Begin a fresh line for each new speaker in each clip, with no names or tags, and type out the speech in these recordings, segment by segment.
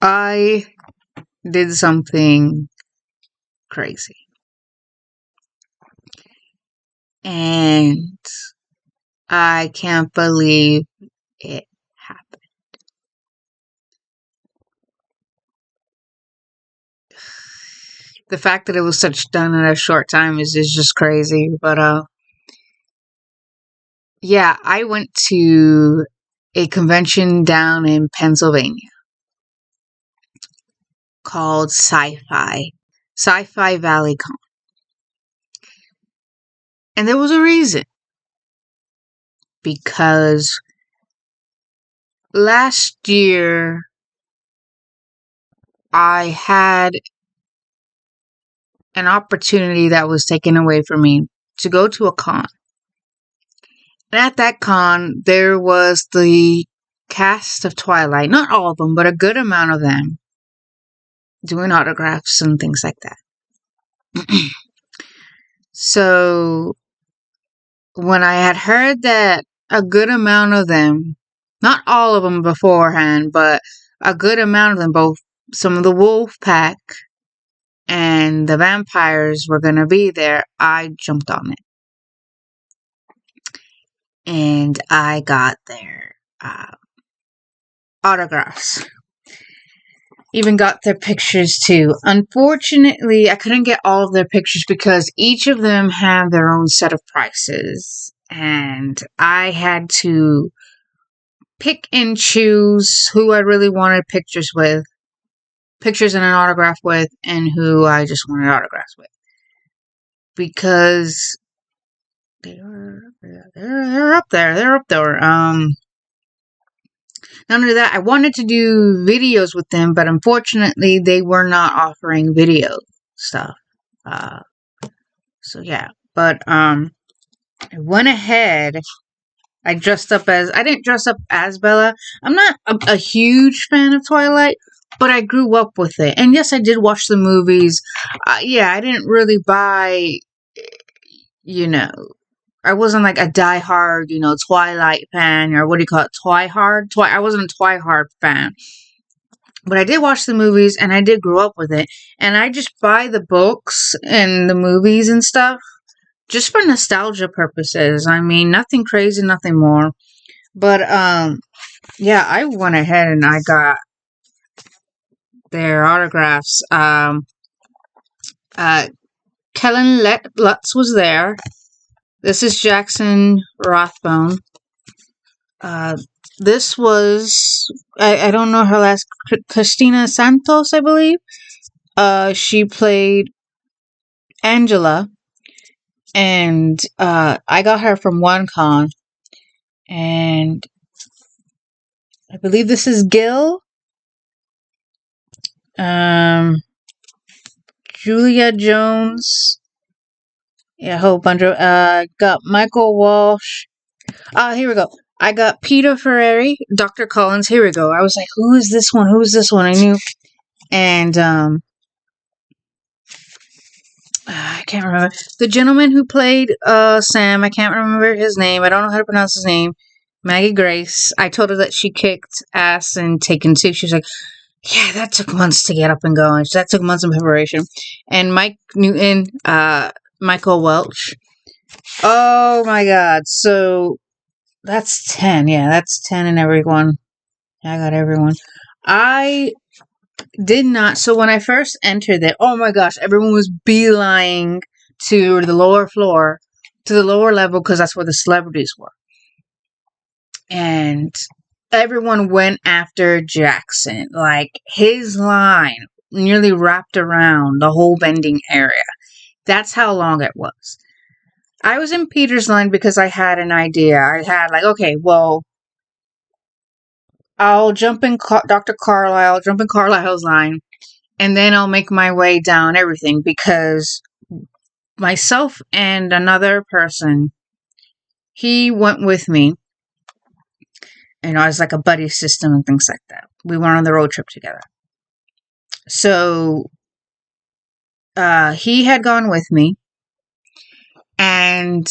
I did something crazy. And I can't believe it happened. The fact that it was such done in a short time is just crazy. But yeah, I went to a convention down in Pennsylvania called Sci-Fi Valley Con. And there was a reason. Because last year I had an opportunity that was taken away from me to go to a con. And at that con, there was the cast of Twilight, not all of them, but a good amount of them, doing autographs and things like that. So when I had heard that a good amount of them, not all of them beforehand, but a good amount of them, both some of the wolf pack and the vampires were going to be there, I jumped on it. And I got their autographs. Even got their pictures too. Unfortunately, I couldn't get all of their pictures because each of them have their own set of prices. And I had to pick and choose who I really wanted pictures and an autograph with, and who I just wanted autographs with. Because they're up there. They're up there. Not only that, I wanted to do videos with them, but unfortunately, they were not offering video stuff. So yeah, but I went ahead. I didn't dress up as Bella. I'm not a huge fan of Twilight, but I grew up with it. And yes, I did watch the movies. Yeah, I didn't really buy, you know, I wasn't like a diehard, Twilight fan, or what do you call it, Twihard? I wasn't a Twihard fan. But I did watch the movies and I did grow up with it. And I just buy the books and the movies and stuff just for nostalgia purposes. I mean, nothing crazy, nothing more. But yeah, I went ahead and I got their autographs. Kellen Lutz was there. This is Jackson Rothbone. This was, I don't know her last, Christina Santos, I believe. She played Angela, and I got her from one con, and I believe this is Gil. Julia Jones. Yeah, a whole bunch of, got Michael Walsh. Here we go. I got Peter Ferreri, Dr. Collins. Here we go. I was like, who is this one? Who is this one? I knew. And, I can't remember. The gentleman who played, Sam, I can't remember his name. I don't know how to pronounce his name. Maggie Grace. I told her that she kicked ass in Taken 2. She was like, yeah, that took months to get up and going. That took months of preparation. And Mike Newton, Michael Welch. Oh my god. So that's 10. Yeah, that's 10 in everyone. I got everyone. I did not. So when I first entered it, oh my gosh, everyone was beelining to the lower floor, to the lower level, because that's where the celebrities were. And everyone went after Jackson. Like, his line nearly wrapped around the whole vending area. That's how long it was. I was in Peter's line because I had an idea. I had, like, okay, well, I'll jump in Dr. Carlisle, jump in Carlisle's line, and then I'll make my way down everything, because myself and another person, he went with me. It's like a buddy system and things like that. We went on the road trip together. So, he had gone with me, and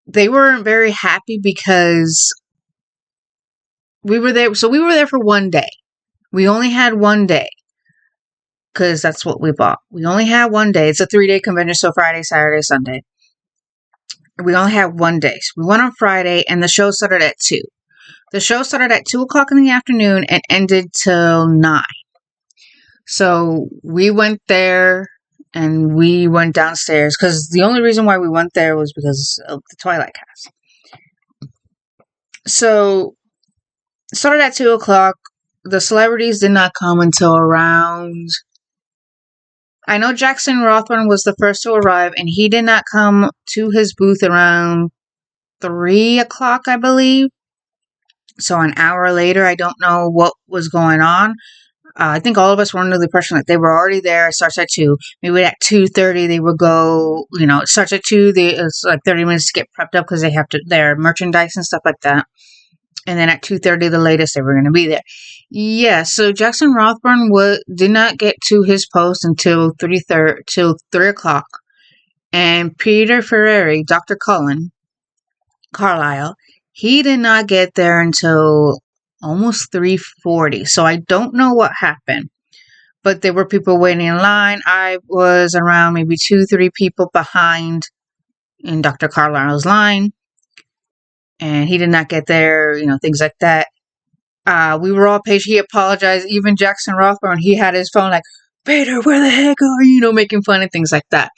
they weren't very happy because we were there. So we were there for one day. We only had one day because that's what we bought. We only had one day. It's a 3-day convention, so Friday, Saturday, Sunday. We only had one day. So we went on Friday, and the show started at 2. The show started at 2 o'clock in the afternoon and ended till 9. So we went there and we went downstairs because the only reason why we went there was because of the Twilight cast. So it started at 2 o'clock. The celebrities did not come until around... I know Jackson Rothburn was the first to arrive, and he did not come to his booth around 3 o'clock, I believe. So an hour later, I don't know what was going on. I think all of us were under the impression that they were already there. It starts at 2. Maybe at 2:30 they would go, it starts at 2. It's like 30 minutes to get prepped up because they have to, their merchandise and stuff like that. And then at 2:30, the latest, they were going to be there. Yeah, so Jackson Rothburn did not get to his post until 3 o'clock. And Peter Ferreri, Dr. Carlisle, he did not get there until almost 3:40. So I don't know what happened. But there were people waiting in line. I was around maybe 2-3 people behind in Dr. Carlisle's line. And he did not get there, things like that. We were all patient. He apologized. Even Jackson Rothburn, he had his phone like, Peter, where the heck are you? Making fun and things like that.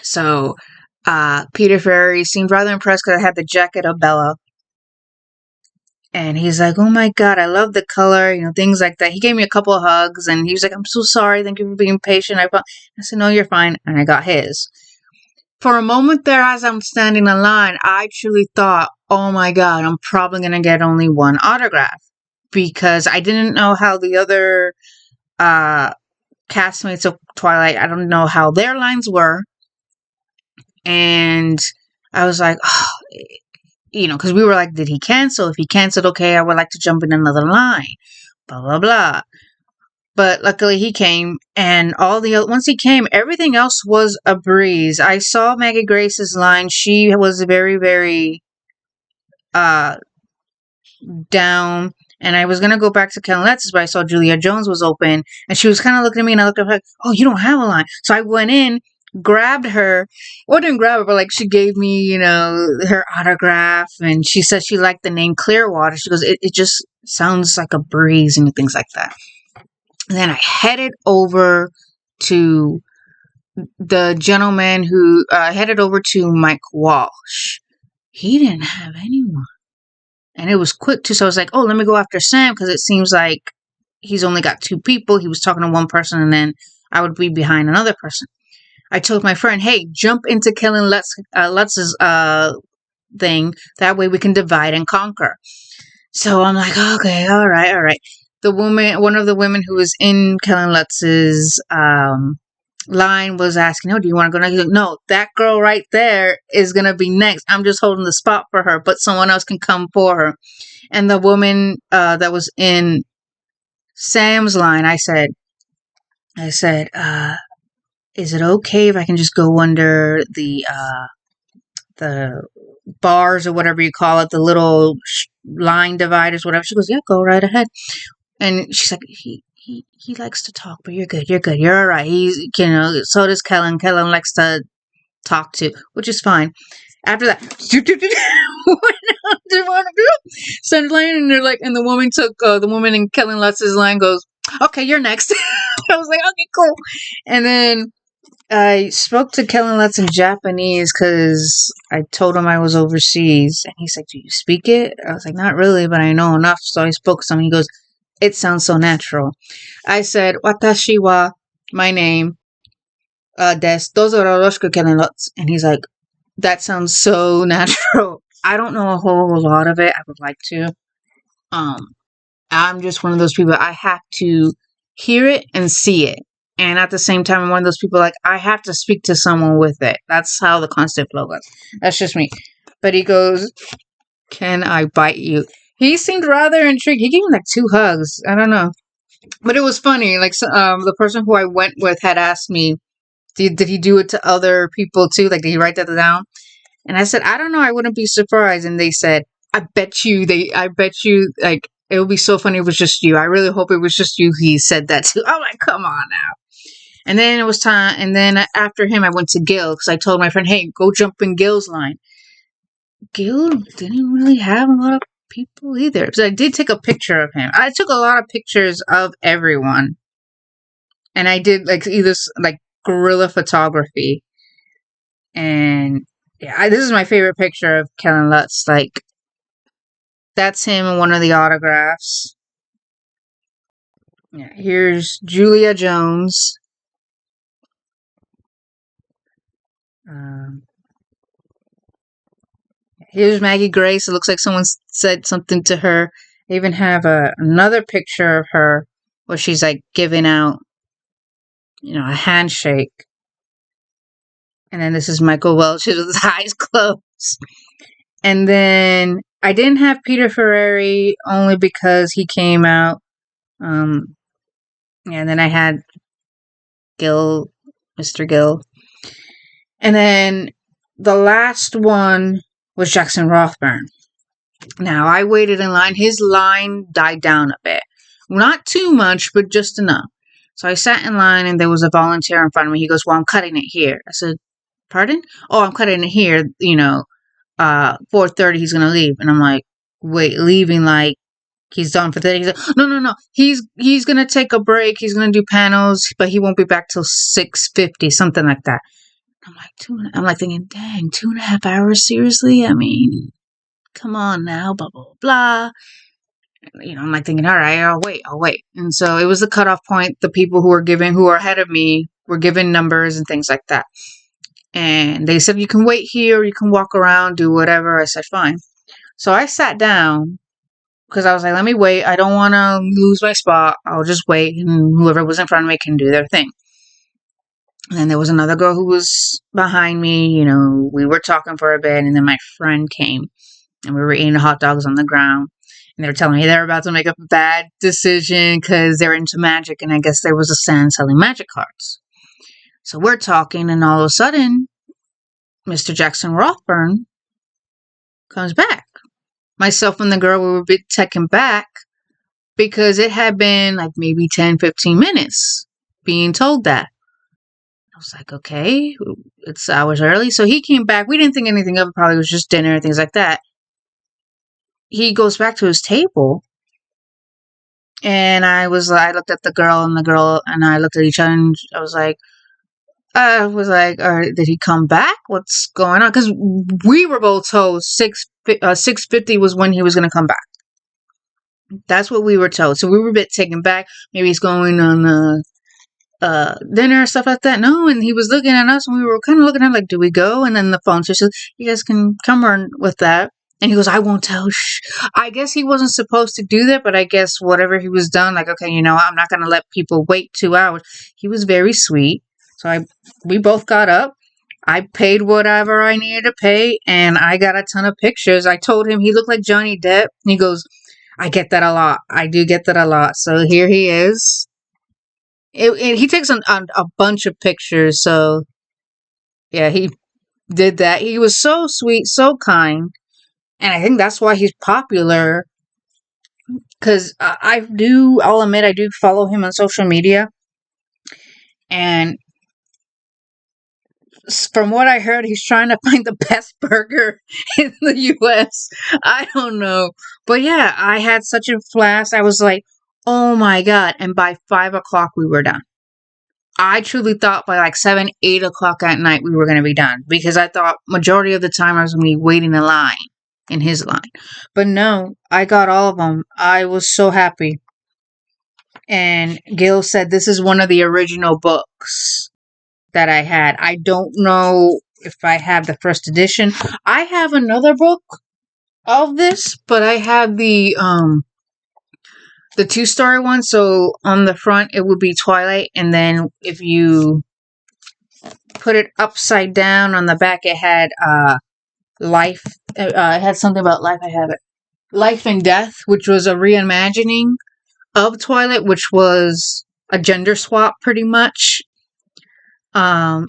So Peter Ferreri seemed rather impressed because I had the jacket of Bella. And he's like, oh my God, I love the color, things like that. He gave me a couple of hugs and he was like, I'm so sorry. Thank you for being patient. I said, no, you're fine. And I got his. For a moment there, as I'm standing in line, I truly thought, oh my God, I'm probably going to get only one autograph. Because I didn't know how the other castmates of Twilight, I don't know how their lines were. And I was like, oh, because we were like, did he cancel? If he canceled, okay, I would like to jump in another line. Blah, blah, blah. But luckily he came, and once he came, everything else was a breeze. I saw Maggie Grace's line. She was very, very down. And I was going to go back to Kellen Letz's, but I saw Julia Jones was open. And she was kind of looking at me, and I looked at her like, oh, you don't have a line. So I went in, grabbed her. Well, I didn't grab her, but like she gave me, her autograph. And she said she liked the name Clearwater. She goes, it just sounds like a breeze and things like that. And then I headed over to the gentleman who headed over to Mike Walsh. He didn't have anyone. And it was quick too. So I was like, oh, let me go after Sam because it seems like he's only got 2 people. He was talking to one person and then I would be behind another person. I told my friend, hey, jump into Kellen Lutz's thing. That way we can divide and conquer. So I'm like, okay, all right. One of the women who was in Kellen Lutz's line was asking, oh, do you want to go next? Like, no, that girl right there is going to be next. I'm just holding the spot for her, but someone else can come for her. And the woman that was in Sam's line, I said, is it okay if I can just go under the bars or whatever you call it, the little line dividers, whatever? She goes, yeah, go right ahead. And she's like, he likes to talk, but you're good, you're all right. He's, so does Kellen. Kellen likes to talk too, which is fine. After that, started line, and they're like, and the woman took the woman in Kellen Lutz's line goes, okay, you're next. I was like, okay, cool. And then I spoke to Kellen Lutz in Japanese because I told him I was overseas, and he's like, do you speak it? I was like, not really, but I know enough. So I spoke some. He goes, it sounds so natural. I said, watashi wa, my name, desu, dozo yoroshiku Kellen Lutz. And he's like, that sounds so natural. I don't know a whole lot of it. I would like to. I'm just one of those people, I have to hear it and see it. And at the same time, I'm one of those people like, I have to speak to someone with it. That's how the constant flow goes. That's just me. But he goes, can I bite you? He seemed rather intrigued. He gave me like 2 hugs. I don't know. But it was funny. Like, the person who I went with had asked me, did he do it to other people too? Like, did he write that down? And I said, I don't know. I wouldn't be surprised. And they said, I bet you, like, it would be so funny if it was just you. I really hope it was just you he said that to. I'm like, come on now. And then it was time, and then after him, I went to Gil, because I told my friend, hey, go jump in Gil's line. Gil didn't really have a lot of people either. So I did take a picture of him. I took a lot of pictures of everyone. And I did, like, either, like, guerrilla photography. And yeah, this is my favorite picture of Kellen Lutz. Like, that's him in one of the autographs. Yeah, here's Julia Jones. Um, here's Maggie Grace. It looks like someone said something to her. I even have another picture of her where she's, like, giving out, a handshake. And then this is Michael Welch with his eyes closed. And then I didn't have Peter Ferreri only because he came out. And then I had Gil, Mr. Gil. And then the last one was Jackson Rothburn. Now, I waited in line. His line died down a bit. Not too much, but just enough. So I sat in line, and there was a volunteer in front of me. He goes, well, I'm cutting it here. I said, pardon? Oh, I'm cutting it here, 4:30 he's gonna leave. And I'm like, wait, leaving like he's done for the day? He's like, no. He's gonna take a break. He's gonna do panels, but he won't be back till 6:50, something like that. I'm like thinking, dang, 2.5 hours, seriously? I mean, come on now, blah blah blah. I'm like thinking, all right, I'll wait. And so it was the cutoff point. The people who are ahead of me were given numbers and things like that. And they said, you can wait here, you can walk around, do whatever. I said, fine. So I sat down because I was like, let me wait. I don't want to lose my spot. I'll just wait, and whoever was in front of me can do their thing. And then there was another girl who was behind me. We were talking for a bit, and then my friend came, and we were eating hot dogs on the ground. And they were telling me they were about to make a bad decision because they're into magic, and I guess there was a stand selling magic cards. So we're talking, and all of a sudden, Mr. Jackson Rothburn comes back. Myself and the girl, we were a bit taken back because it had been like maybe 10, 15 minutes being told that. I was like, okay, it's hours early. So he came back. We didn't think anything of it. Probably was just dinner and things like that. He goes back to his table. And I looked at the girl, and I looked at each other, and I was like, did he come back? What's going on? Because we were both told 6:50 was when he was going to come back. That's what we were told. So we were a bit taken back. Maybe he's going on dinner or stuff like that. No, and he was looking at us, and we were kind of looking at him like, do we go? And then the phone says, you guys can come on with that. And he goes, I won't tell. Shh. I guess he wasn't supposed to do that, but I guess whatever he was done, like, okay, I'm not going to let people wait 2 hours. He was very sweet. So we both got up. I paid whatever I needed to pay, and I got a ton of pictures. I told him he looked like Johnny Depp. And he goes, I get that a lot. I do get that a lot. So here he is. He takes a bunch of pictures. So yeah, he did that. He was so sweet, so kind. And I think that's why he's popular. Because I'll admit, I do follow him on social media. And from what I heard, he's trying to find the best burger in the U.S. I don't know. But yeah, I had such a blast. I was like, oh my God. And by 5 o'clock, we were done. I truly thought by like 7, 8 o'clock at night, we were going to be done. Because I thought majority of the time I was going to be waiting in his line. But no, I got all of them. I was so happy. And Gil said this is one of the original books that I had. I don't know if I have the first edition. I have another book of this, but I have the 2-story one. So on the front it would be Twilight, and then if you put it upside down on the back, it had life. It had something about life. I have it. Life and Death, which was a reimagining of Twilight, which was a gender swap pretty much. And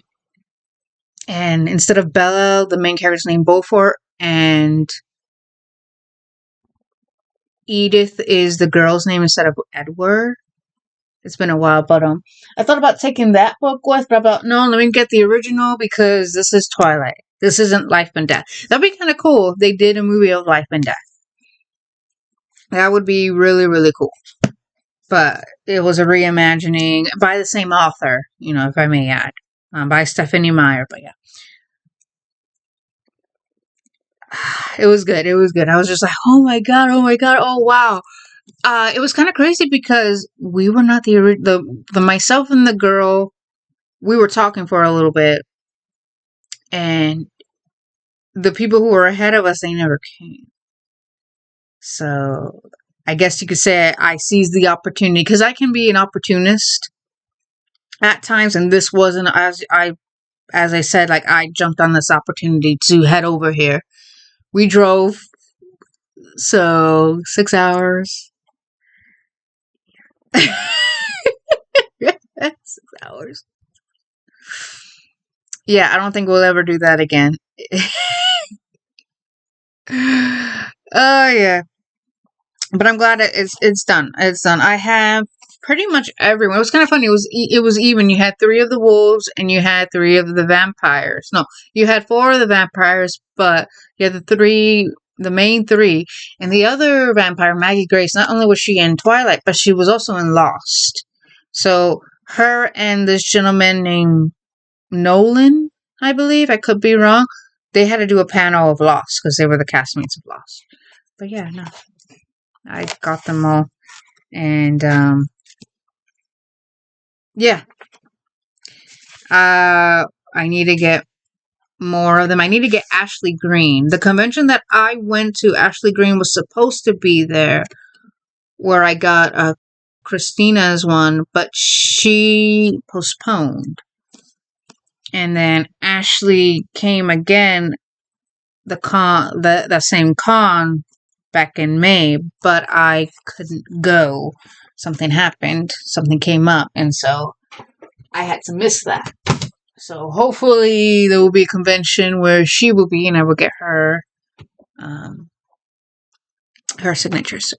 instead of Bella, the main character's named Beaufort, and Edith is the girl's name instead of Edward. It's been a while, but I thought about taking that book with, but I thought, no, let me get the original because this is Twilight. This isn't Life and Death. That'd be kind of cool if they did a movie of Life and Death. That would be really, really cool. But it was a reimagining by the same author, if I may add, by Stephanie Meyer. But yeah, it was good. It was good. I was just like, oh my god, oh wow. It was kind of crazy because we were not the myself and the girl. We were talking for a little bit, and the people who were ahead of us, they never came. So I guess you could say I seized the opportunity because I can be an opportunist at times, and this wasn't as I said, like I jumped on this opportunity to head over here. We drove 6 hours. 6 hours. Yeah, I don't think we'll ever do that again. Oh yeah. But I'm glad it's done. It's done. I have pretty much everyone. It was kind of funny. It was even. You had 3 of the wolves and you had 3 of the vampires. No, you had 4 of the vampires, but you had the main 3, and the other vampire, Maggie Grace. Not only was she in Twilight, but she was also in Lost. So her and this gentleman named Nolan, I believe. I could be wrong. They had to do a panel of Lost because they were the castmates of Lost. But yeah, no. I got them all. And, yeah. I need to get more of them. I need to get Ashley Green. The convention that I went to, Ashley Green was supposed to be there, where I got Christina's one, but she postponed. And then Ashley came again, the same con back in May, but I couldn't go. Something happened, something came up, and so I had to miss that. So hopefully there will be a convention where she will be, and I will get her signatures.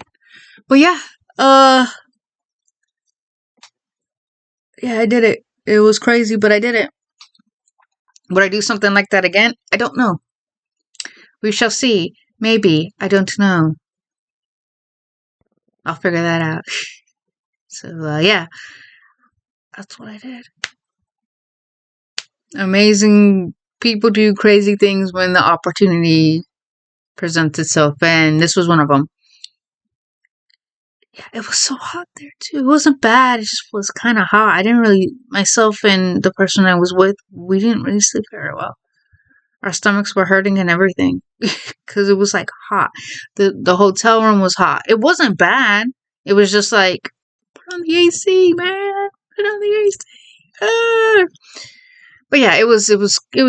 But yeah, yeah, I did it. It was crazy, but I did it. Would I do something like that again? I don't know. We shall see. Maybe. I don't know. I'll figure that out. So, yeah. That's what I did. Amazing people do crazy things when the opportunity presents itself, and this was one of them. Yeah, it was so hot there too. It wasn't bad. It just was kind of hot. Myself and the person I was with, we didn't really sleep very well. Our stomachs were hurting and everything because it was like hot. The hotel room was hot. It wasn't bad. It was just like, put on the AC, man. Put on the AC. Ah. But yeah, it was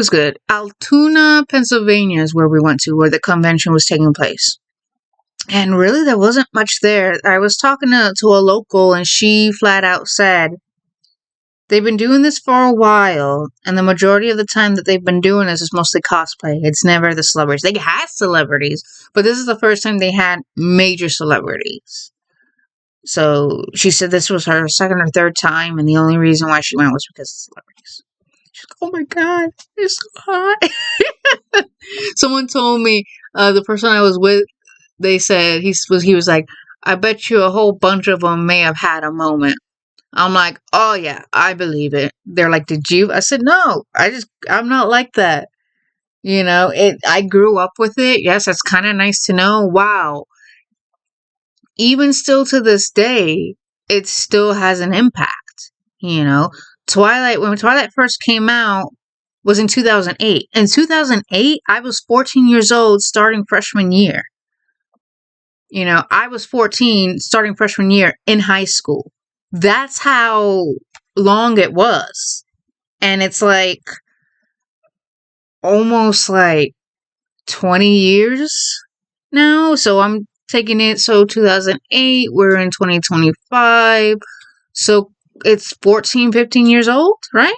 good. Altoona, Pennsylvania is where we went to, where the convention was taking place. And really, there wasn't much there. I was talking to a local, and she flat out said, they've been doing this for a while, and the majority of the time that they've been doing this is mostly cosplay. It's never the celebrities. They had celebrities, but this is the first time they had major celebrities. So she said this was her second or third time, and the only reason why she went was because of celebrities. She's like, oh my god, it's so hot. Someone told me, the person I was with, they said he was like, I bet you a whole bunch of them may have had a moment. I'm like, oh yeah, I believe it. They're like, did you? I said, no, I'm not like that. I grew up with it. Yes, it's kind of nice to know. Wow. Even still to this day, it still has an impact. Twilight, when Twilight first came out, was in 2008. In 2008, I was 14 years old starting freshman year. I was 14 starting freshman year in high school. That's how long it was. And it's like almost like 20 years now. So I'm taking it. So 2008, we're in 2025. So it's 14, 15 years old, right?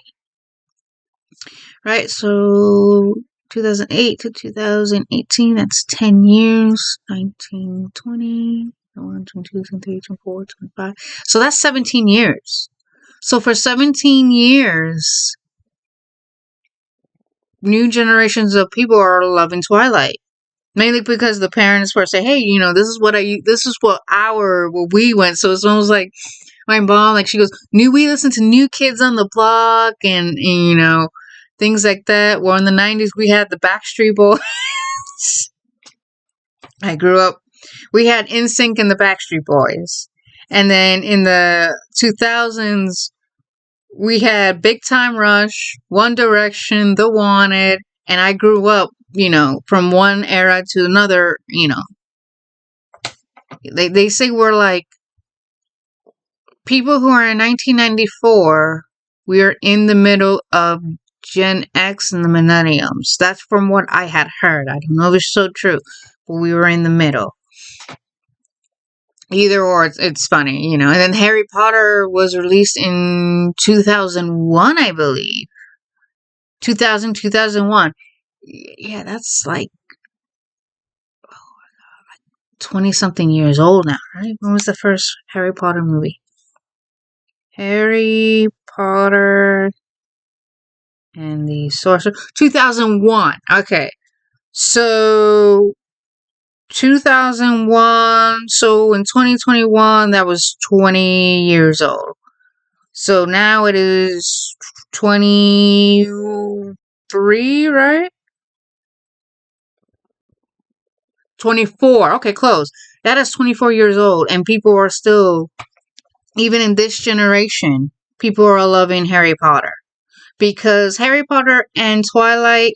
Right. So 2008 to 2018, that's 10 years. 19, 20. 21, 22, 23, 24, 25. So that's 17 years. So for 17 years, new generations of people are loving Twilight. Mainly because the parents first say, "Hey, this is what we went." So it's almost like my mom, like she goes, we listen to New Kids on the Block and things like that. Well, in the 90s, we had the Backstreet Boys. I grew up, we had NSYNC and the Backstreet Boys. And then in the 2000s, we had Big Time Rush, One Direction, The Wanted, and I grew up, from one era to another, They say we're like people who are in 1994, we are in the middle of Gen X and the millenniums. That's from what I had heard. I don't know if it's so true, but we were in the middle. Either or, it's funny, And then Harry Potter was released in 2001, I believe. 2001. Yeah, that's like 20-something years old now, right? When was the first Harry Potter movie? Harry Potter and the Sorcerer. 2001. Okay. So 2001. So in 2021, that was 20 years old. So now it is 23, right? 24. Okay, close. That is 24 years old. And people are still, even in this generation, people are loving Harry Potter. Because Harry Potter and Twilight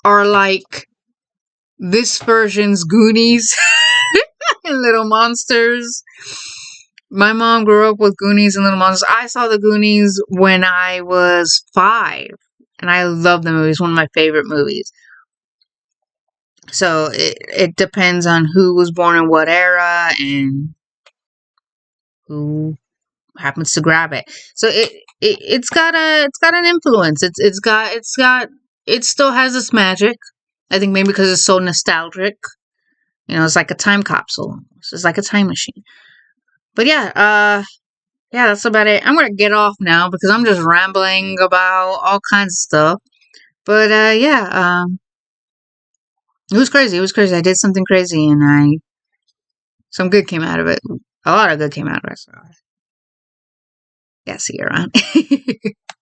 are like this version's Goonies and Little Monsters. My mom grew up with Goonies and Little Monsters. I saw the Goonies when I was 5, and I love the movie. It's one of my favorite movies. So it depends on who was born in what era and who happens to grab it. So it's got an influence. It still has its magic. I think maybe because it's so nostalgic. It's like a time capsule. It's like a time machine. But yeah, that's about it. I'm gonna get off now because I'm just rambling about all kinds of stuff. But yeah, it was crazy. It was crazy. I did something crazy, and some good came out of it. A lot of good came out of it. So yeah, see you around.